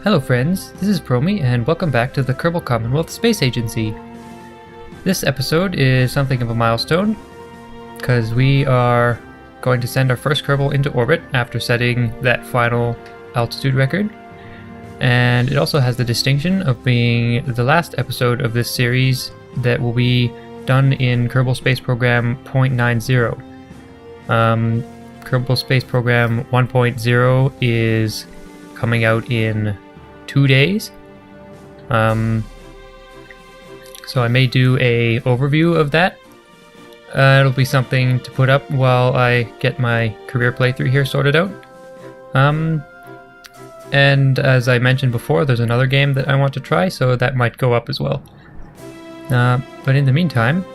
Hello friends, this is Promi and welcome back to the Kerbal Commonwealth Space Agency. This episode is something of a milestone because we are going to send our first Kerbal into orbit after setting that final altitude record. And it also has the distinction of being the last episode of this series that will be done in Kerbal Space Program 0.90. Kerbal Space Program 1.0 is coming out in 2 days. So I may do a overview of that. It'll be something to put up while I get my career playthrough here sorted out. And as I mentioned before, there's another game that I want to try, so that might go up as well. But in the meantime,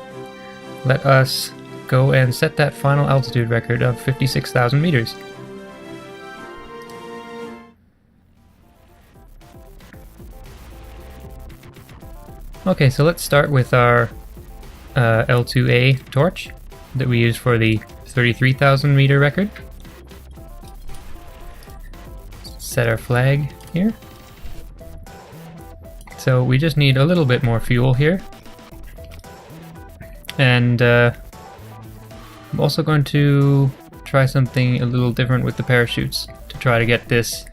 let us go and set that final altitude record of 56,000 meters. Okay, so let's start with our L2A torch that we use for the 33,000 meter record. Set our flag here. So we just need a little bit more fuel here. And I'm also going to try something a little different with the parachutes to try to get this,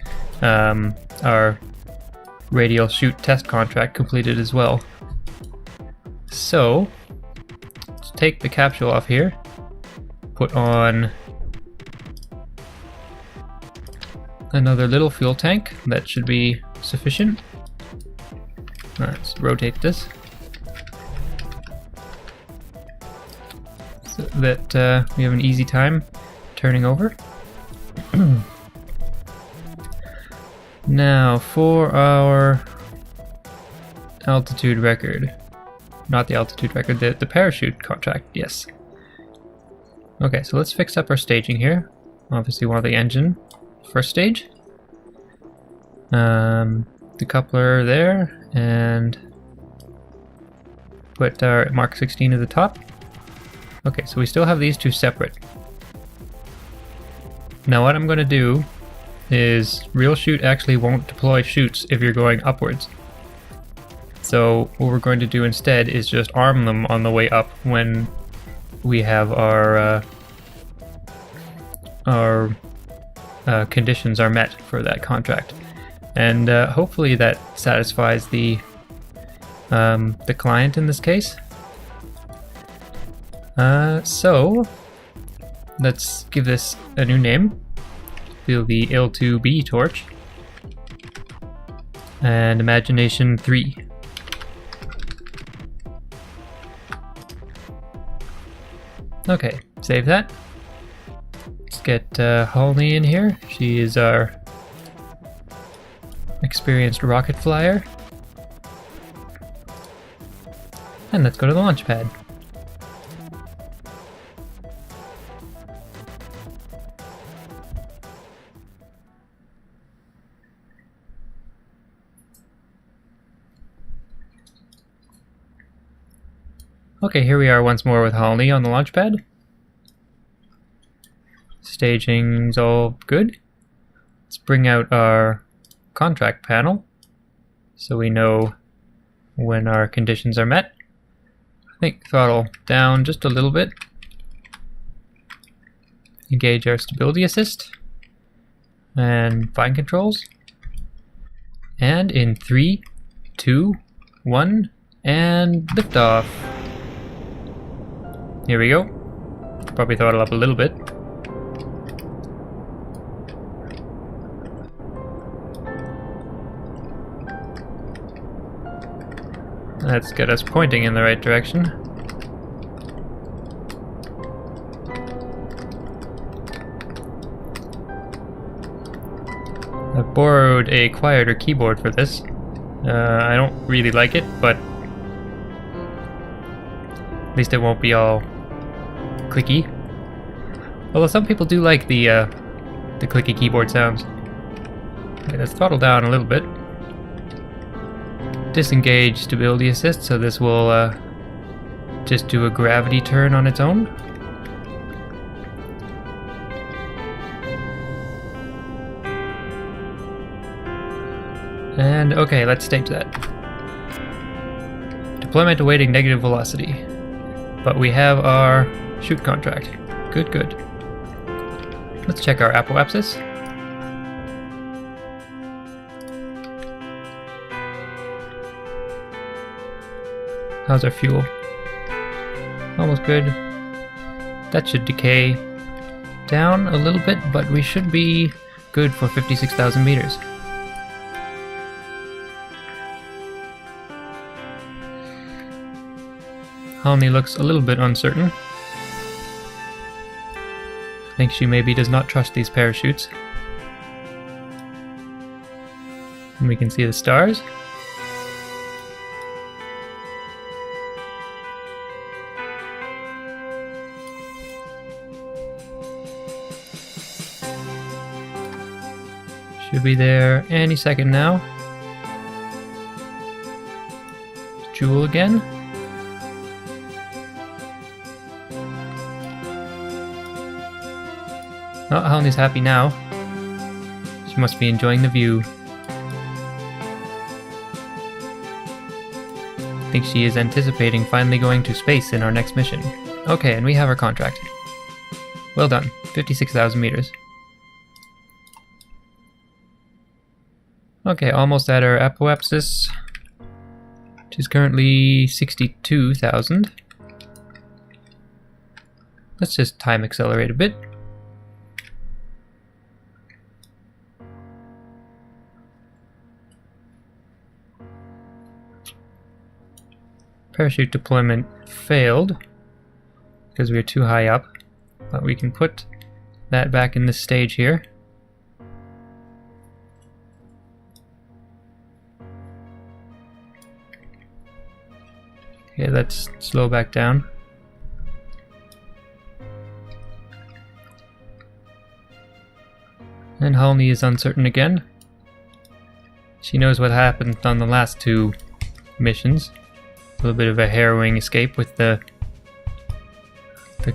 our radial chute test contract completed as well. So, let's take the capsule off here, put on another little fuel tank, that should be sufficient. Alright, let's rotate this so that we have an easy time turning over. Now, for our altitude record. Not the altitude record, the parachute contract, yes. Okay, so let's fix up our staging here. Obviously we want the engine, first stage. The coupler there, and put our Mark 16 at the top. Okay, so we still have these two separate. Now what I'm going to do is real chute actually won't deploy chutes if you're going upwards. So what we're going to do instead is just arm them on the way up when we have our conditions are met for that contract, and hopefully that satisfies the client in this case. So let's give this a new name. Feel the L2B torch and Imagination 3. Okay, save that. Let's get Halnie in here. She is our experienced rocket flyer. And let's go to the launch pad. Okay, here we are once more with Halnie on the launch pad. Staging's all good. Let's bring out our contract panel so we know when our conditions are met. I think throttle down just a little bit. Engage our stability assist and fine controls. And in 3, 2, 1, and liftoff. Here we go. Probably throttle up a little bit. Let's get us pointing in the right direction. I've borrowed a quieter keyboard for this. I don't really like it, but at least it won't be all clicky. Although some people do like the clicky keyboard sounds. Okay, let's throttle down a little bit. Disengage stability assist, so this will just do a gravity turn on its own. And okay, let's stage that. Deployment awaiting negative velocity. But we have our shoot contract. Good, good. Let's check our apoapsis. How's our fuel? Almost good. That should decay down a little bit, but we should be good for 56,000 meters. Halnie looks a little bit uncertain. I think she maybe does not trust these parachutes. And we can see the stars. Should be there any second now. Jewel again. Oh, Halnie's happy now. She must be enjoying the view. I think she is anticipating finally going to space in our next mission. Okay, and we have our contract. Well done. 56,000 meters. Okay, almost at our apoapsis, which is currently 62,000. Let's just time accelerate a bit. Parachute deployment failed because we were too high up, but we can put that back in this stage here. Okay, let's slow back down. And Halnie is uncertain again. She knows what happened on the last two missions. A little bit of a harrowing escape with the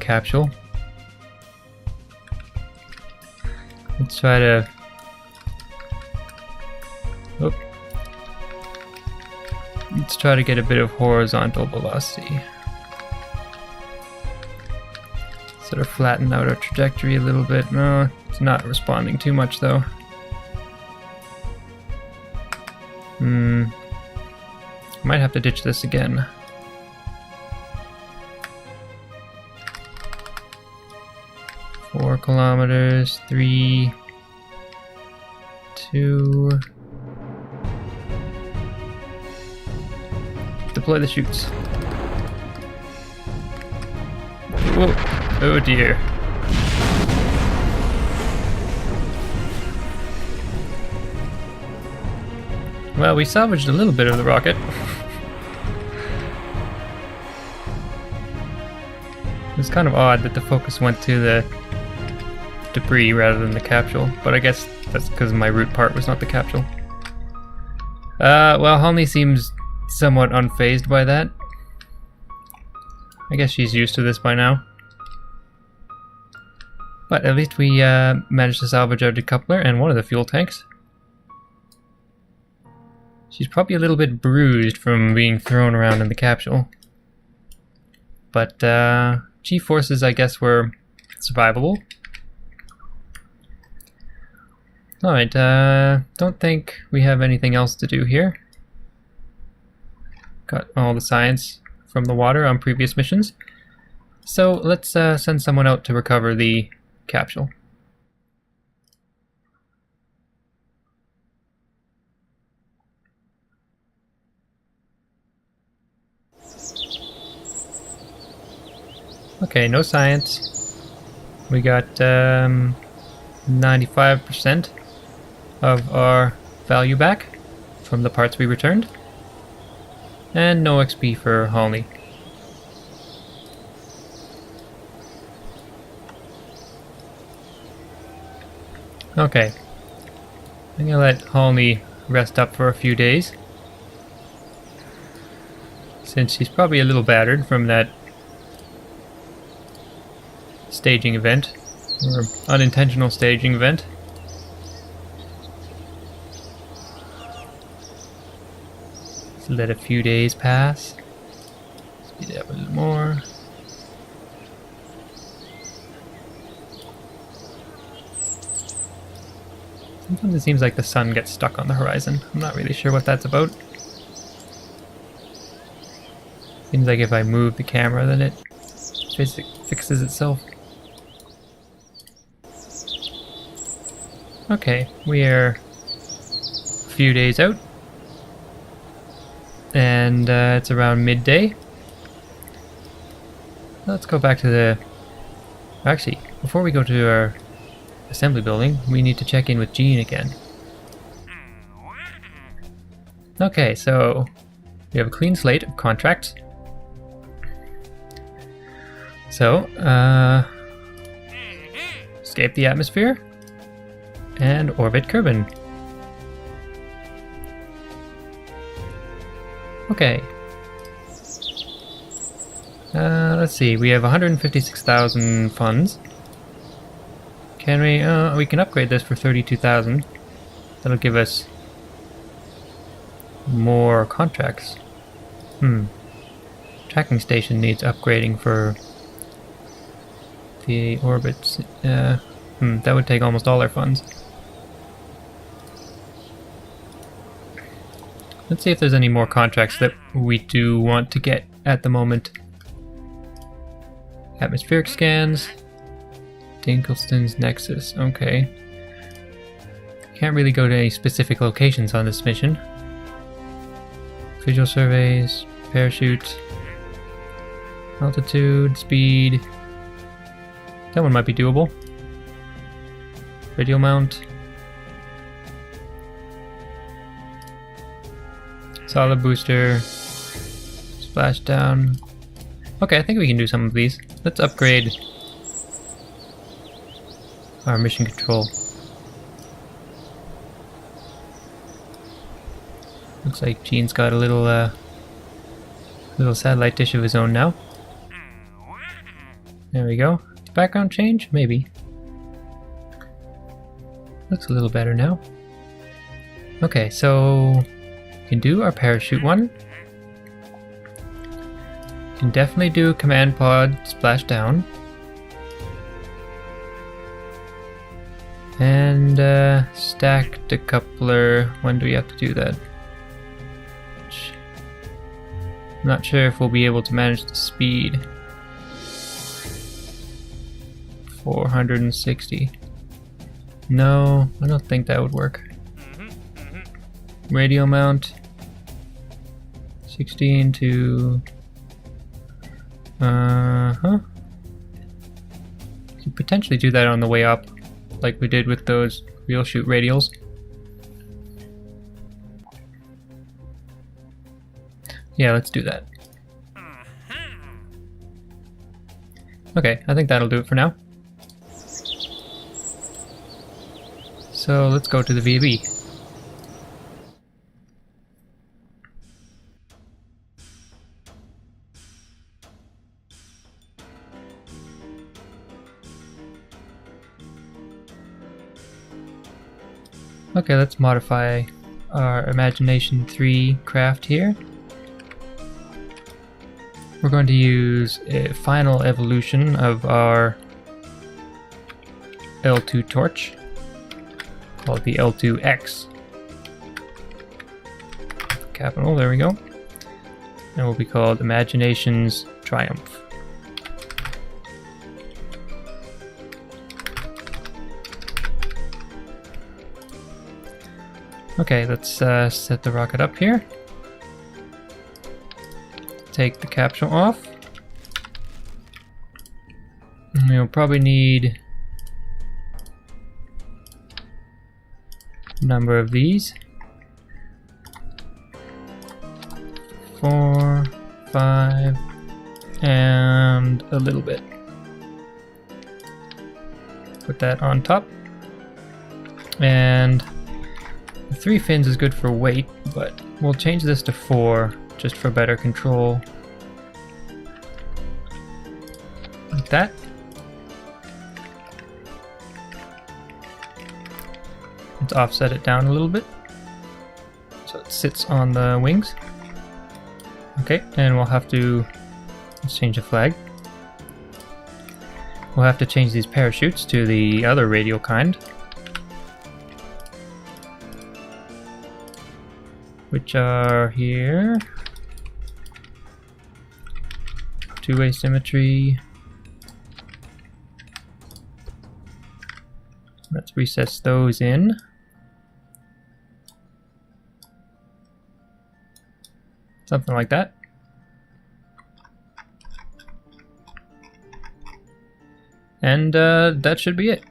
capsule. Let's try to... Oh. Let's try to get a bit of horizontal velocity. Sort of flatten out our trajectory a little bit. No, it's not responding too much though. Might have to ditch this again. Four kilometers, 3, 2. Deploy the chutes. Whoa. Oh dear. Well, we salvaged a little bit of the rocket. It's kind of odd that the focus went to the debris rather than the capsule, but I guess that's because my root part was not the capsule. Well, Halnie seems somewhat unfazed by that. I guess she's used to this by now. But at least we managed to salvage our decoupler and one of the fuel tanks. She's probably a little bit bruised from being thrown around in the capsule. But G-forces, I guess, were survivable. Alright, don't think we have anything else to do here. Got all the science from the water on previous missions. So let's send someone out to recover the capsule. Okay, no science. We got 95% of our value back from the parts we returned. And no XP for Halnie. Okay. I'm gonna let Halnie rest up for a few days, since she's probably a little battered from that staging event, or unintentional staging event. Just let a few days pass. Speed it up a little more. Sometimes it seems like the sun gets stuck on the horizon. I'm not really sure what that's about. Seems like if I move the camera, then it fixes itself. Okay, we are a few days out. And it's around midday. Let's go back to the... Actually, before we go to our assembly building, we need to check in with Jean again. Okay, so we have a clean slate of contracts. So, escape the atmosphere and orbit Kerbin. Okay. Let's see, we have 156,000 funds. We can upgrade this for 32,000. That'll give us more contracts. Tracking station needs upgrading for the orbits. That would take almost all our funds. Let's see if there's any more contracts that we do want to get at the moment. Atmospheric scans. Dinkelstone's Nexus. Okay. Can't really go to any specific locations on this mission. Visual surveys, parachute, altitude, speed. That one might be doable. Radio mount. Solid booster. Splashdown. Okay, I think we can do some of these. Let's upgrade our mission control. Looks like Gene's got a little satellite dish of his own now. There we go. Background change? Maybe. Looks a little better now. Okay, so we can do our parachute one. Can definitely do command pod splashdown. And stack decoupler. When do we have to do that? I'm not sure if we'll be able to manage the speed. 460. No, I don't think that would work. Radio mount. 16 to... Could potentially do that on the way up, like we did with those real shoot radials. Yeah, let's do that. Okay, I think that'll do it for now. So let's go to the VB. Okay, let's modify our Imagination 3 craft here. We're going to use a final evolution of our L2 torch, called the L2X. Capital, there we go. And it will be called Imagination's Triumph. Okay, let's set the rocket up here. Take the capsule off. And we'll probably need a number of these. 4, 5, and a little bit. Put that on top. And 3 fins is good for weight, but we'll change this to 4 just for better control. Like that. Let's offset it down a little bit so it sits on the wings. Okay, and we'll have to... let's change the flag. We'll have to change these parachutes to the other radial kind, which are here. Two-way symmetry. Let's recess those in. Something like that. And that should be it.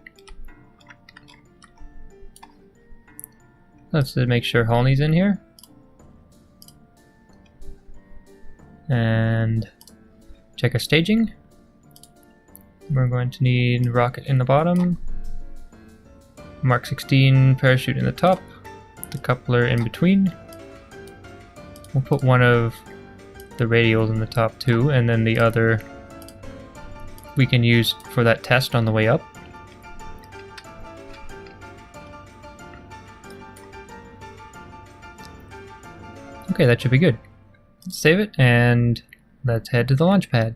Let's make sure Halnie's in here. And check our staging. We're going to need rocket in the bottom, Mark 16 parachute in the top, the coupler in between. We'll put one of the radials in the top too, and then the other we can use for that test on the way up. Okay, that should be good. Let's save it and let's head to the launch pad.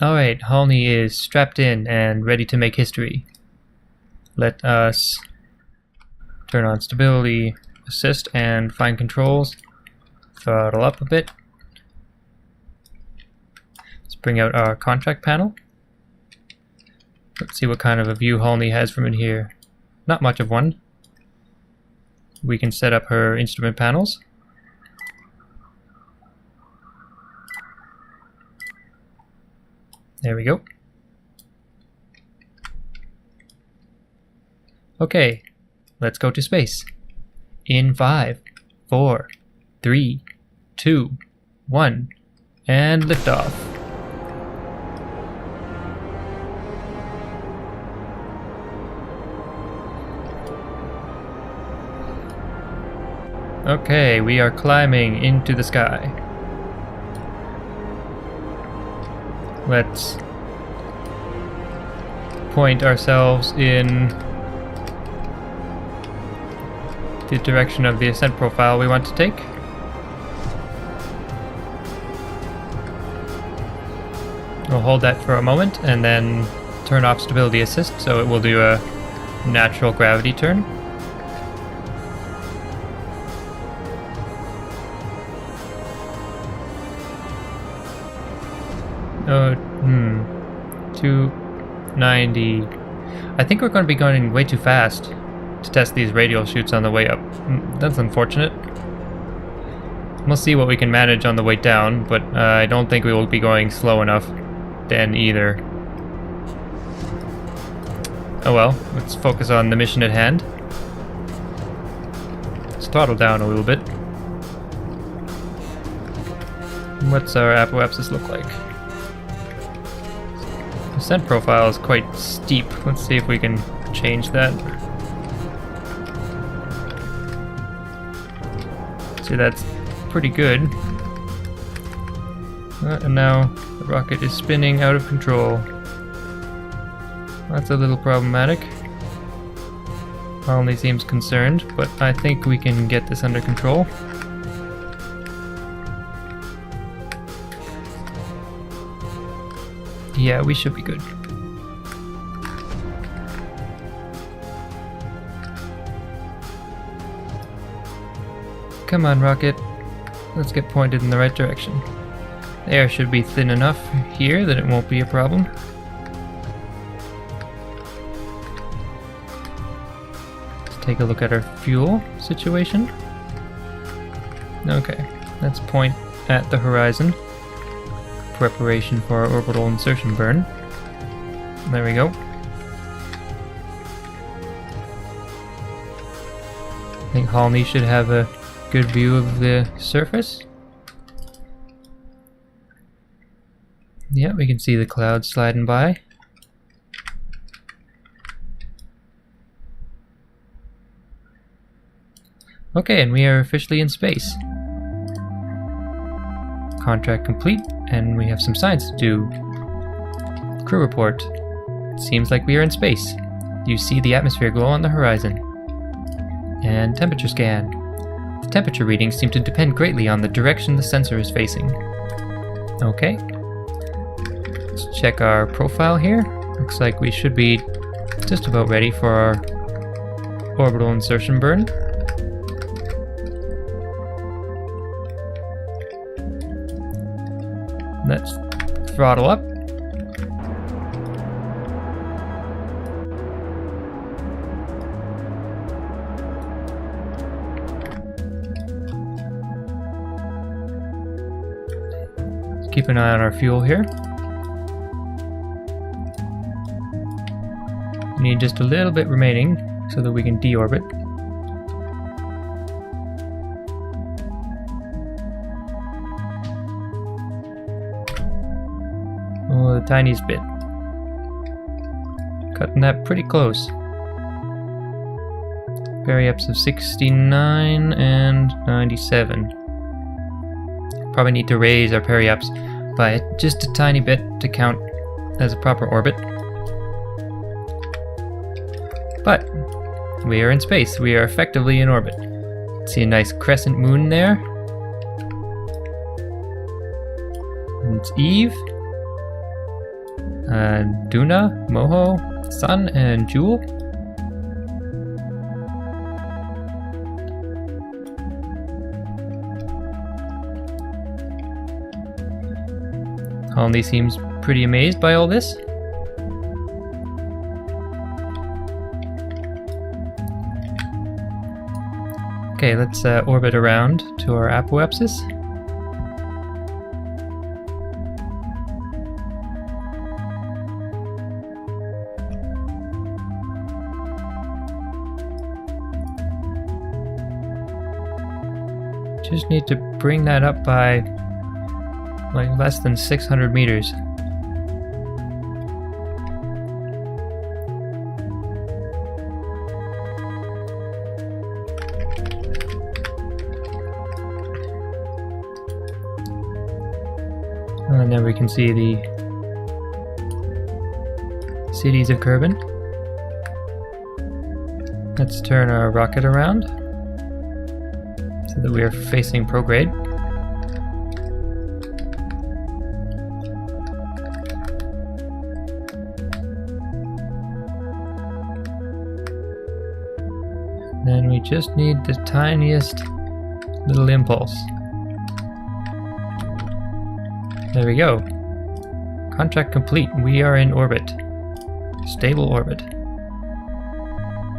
Alright, Halnie is strapped in and ready to make history. Let us turn on stability, assist, and fine controls. Throttle up a bit. Let's bring out our contract panel. Let's see what kind of a view Halnie has from in here. Not much of one. We can set up her instrument panels. There we go. Okay, let's go to space. In 5, 4, 3, 2, 1, and liftoff. Okay, we are climbing into the sky. Let's point ourselves in the direction of the ascent profile we want to take. We'll hold that for a moment and then turn off stability assist so it will do a natural gravity turn. Oh, 290. I think we're going to be going way too fast to test these radial chutes on the way up. That's unfortunate. We'll see what we can manage on the way down, but I don't think we will be going slow enough then either. Oh well, let's focus on the mission at hand. Let's throttle down a little bit. What's our apoapsis look like? Ascent profile is quite steep. Let's see if we can change that. See, that's pretty good. And now the rocket is spinning out of control. That's a little problematic. Halnie seems concerned, but I think we can get this under control. Yeah, we should be good. Come on, rocket. Let's get pointed in the right direction. The air should be thin enough here that it won't be a problem. Let's take a look at our fuel situation. Okay. Let's point at the horizon. Preparation for our orbital insertion burn. There we go. I think Halnie should have a good view of the surface. Yeah, we can see the clouds sliding by. Okay, and we are officially in space. Contract complete, and we have some science to do. Crew report. It seems like we are in space. You see the atmosphere glow on the horizon. And temperature scan. The temperature readings seem to depend greatly on the direction the sensor is facing. Okay. Let's check our profile here. Looks like we should be just about ready for our orbital insertion burn. Let's throttle up. Let's keep an eye on our fuel here. We need just a little bit remaining so that we can deorbit. Oh, the tiniest bit. Cutting that pretty close. Periups of 69 and 97. Probably need to raise our periups by just a tiny bit to count as a proper orbit. But we are in space. We are effectively in orbit. See a nice crescent moon there. And it's Eve. Duna, Moho, Sun, and Jewel. Halnie seems pretty amazed by all this. Okay, let's orbit around to our apoapsis. Just need to bring that up by like less than 600 meters. And then we can see the cities of Kerbin. Let's turn our rocket around so that we are facing prograde. Then we just need the tiniest little impulse. There we go. Contract complete. We are in orbit. Stable orbit.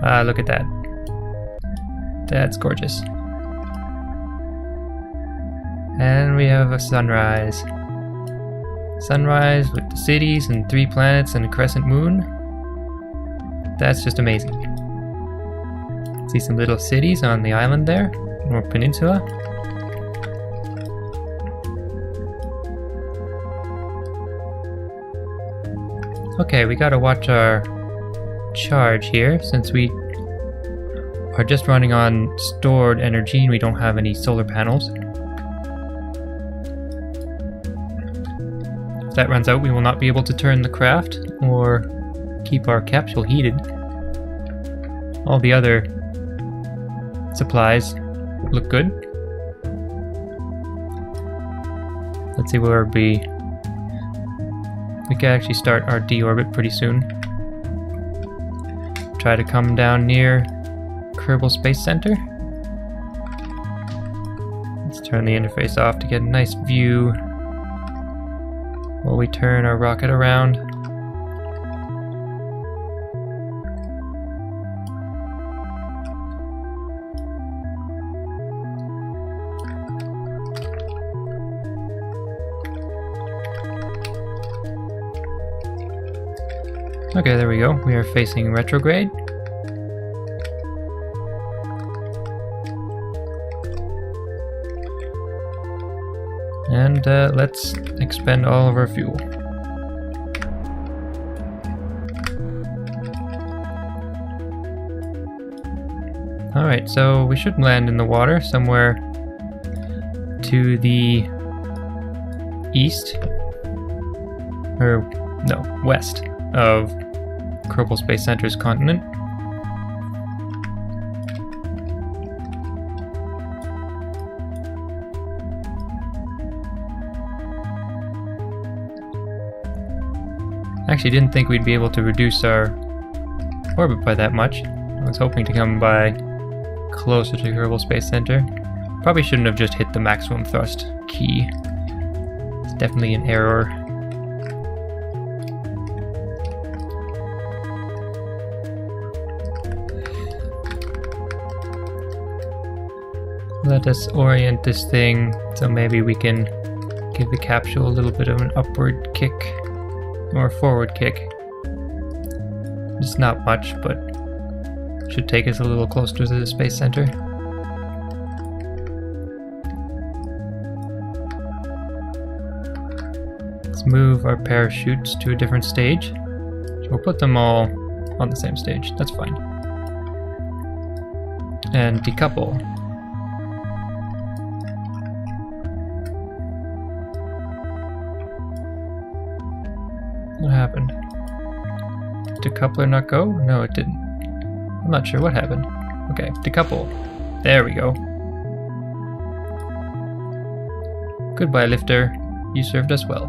Ah, look at that. That's gorgeous. And we have a sunrise. Sunrise with the cities and 3 planets and a crescent moon. That's just amazing. See some little cities on the island there, or peninsula. Okay, we gotta watch our charge here since we are just running on stored energy and we don't have any solar panels. If that runs out, we will not be able to turn the craft or keep our capsule heated. All the other supplies look good. Let's see where we'll be. We can actually start our deorbit pretty soon. Try to come down near Kerbal Space Center. Let's turn the interface off to get a nice view while we turn our rocket around. Okay, there we go. We are facing retrograde. And let's expend all of our fuel. Alright, so we should land in the water somewhere to the east, or no, west of Kerbal Space Center's continent. Actually didn't think we'd be able to reduce our orbit by that much. I was hoping to come by closer to Kerbal Space Center. Probably shouldn't have just hit the maximum thrust key. It's definitely an error. Let us orient this thing so maybe we can give the capsule a little bit of an upward kick. Or a forward kick. It's not much, but should take us a little closer to the Space Center. Let's move our parachutes to a different stage. So we'll put them all on the same stage. That's fine. And decouple. What happened? Did decoupler not go? No, it didn't. I'm not sure what happened. Okay, decouple. There we go. Goodbye, lifter. You served us well.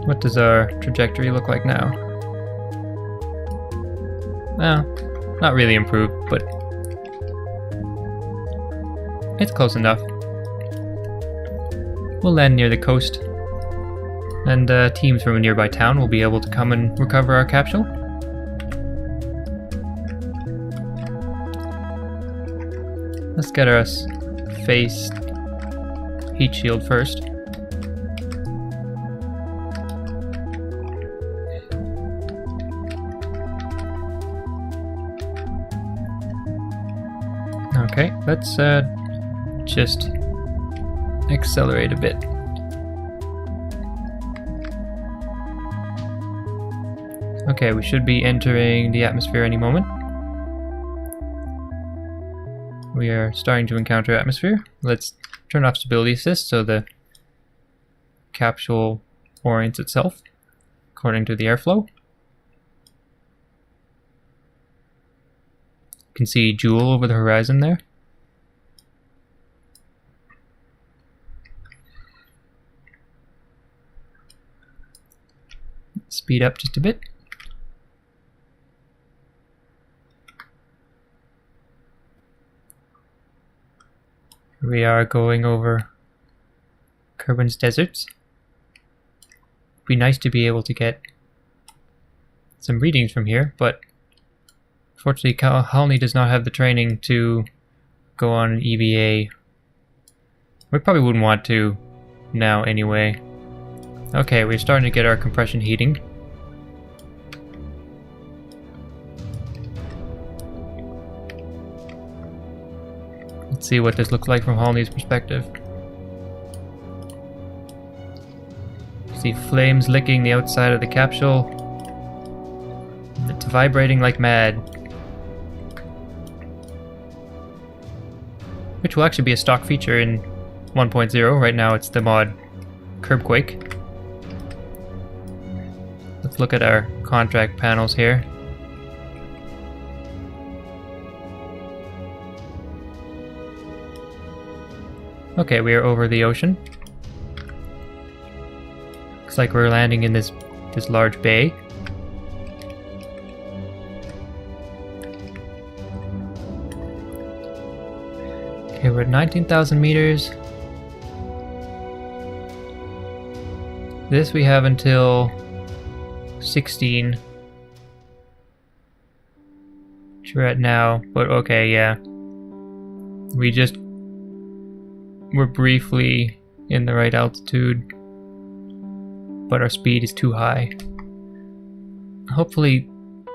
What does our trajectory look like now? Well, not really improved, but it's close enough. We'll land near the coast, and teams from a nearby town will be able to come and recover our capsule. Let's get us face heat shield first. Okay, let's just accelerate a bit. Okay, we should be entering the atmosphere any moment. We are starting to encounter atmosphere. Let's turn off stability assist so the capsule orients itself according to the airflow. You can see Joule over the horizon there. Speed up just a bit. We are going over Kerbin's deserts. Be nice to be able to get some readings from here, but fortunately Halnie does not have the training to go on an EVA. We probably wouldn't want to now anyway. Okay, we're starting to get our compression heating. Let's see what this looks like from Halnie's perspective. See flames licking the outside of the capsule. It's vibrating like mad. Which will actually be a stock feature in 1.0. Right now it's the mod Kerbquake. Let's look at our contract panels here. Okay, we are over the ocean. Looks like we're landing in this large bay. Okay, we're at 19,000 meters. This we have until 16, which we're at now, but okay, yeah. We're briefly in the right altitude, but our speed is too high. Hopefully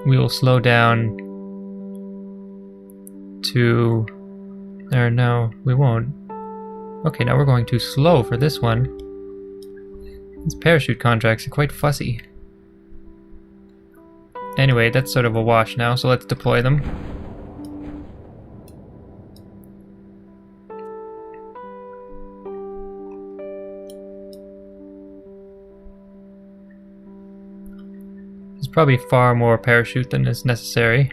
we will slow down to... Or no, we won't. Okay, now we're going too slow for this one. These parachute contracts are quite fussy. Anyway, that's sort of a wash now, so let's deploy them. There's probably far more parachute than is necessary.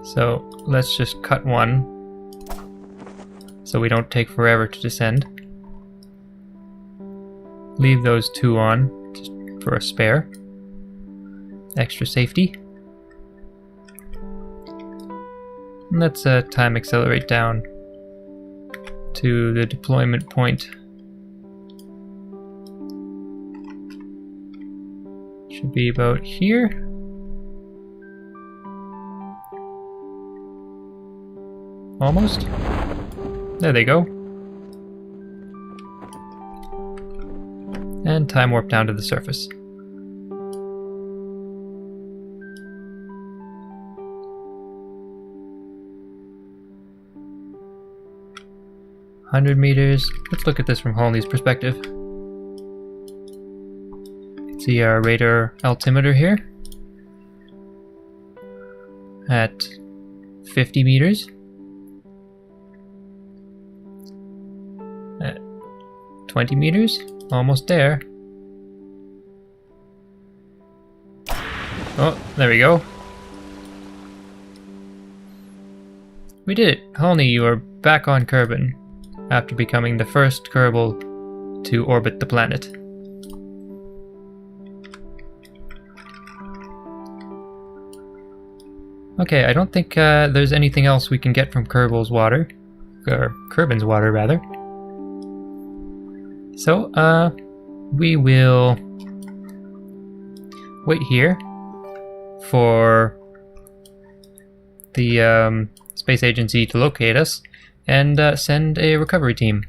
So let's just cut one so we don't take forever to descend. Leave those two on just for a spare. Extra safety. And let's time accelerate down to the deployment point. Should be about here. Almost. There they go. And time warp down to the surface. $100 meters. Let's look at this from Halnie's perspective. See our radar altimeter here at 50 meters. At 20 meters. Almost there. Oh, there we go. We did it! Halnie, you are back on Kerbin after becoming the first Kerbal to orbit the planet. Okay, I don't think there's anything else we can get from Kerbal's water. Or Kerbin's water, rather. So, we will wait here for the space agency to locate us and send a recovery team.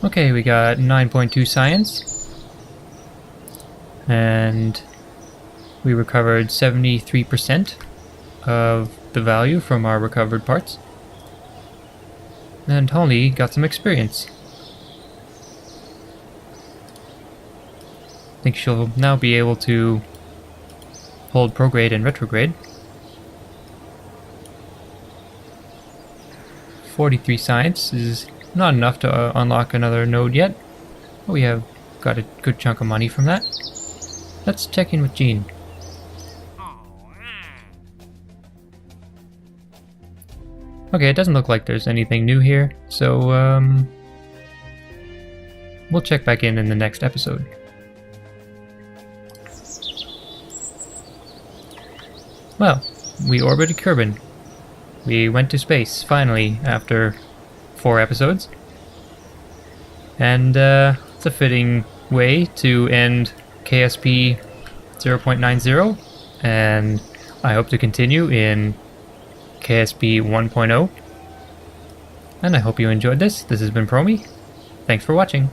Okay, we got 9.2 science, and we recovered 73% of the value from our recovered parts. And Halnie got some experience. I think she'll now be able to hold prograde and retrograde. 43 science is not enough to unlock another node yet, but we have got a good chunk of money from that. Let's check in with Jean. Okay, it doesn't look like there's anything new here, so we'll check back in the next episode. Well, we orbited Kerbin. We went to space, finally, after 4 episodes. And it's a fitting way to end KSP 0.90, and I hope to continue in KSP 1.0. And I hope you enjoyed this. This has been Promi. Thanks for watching.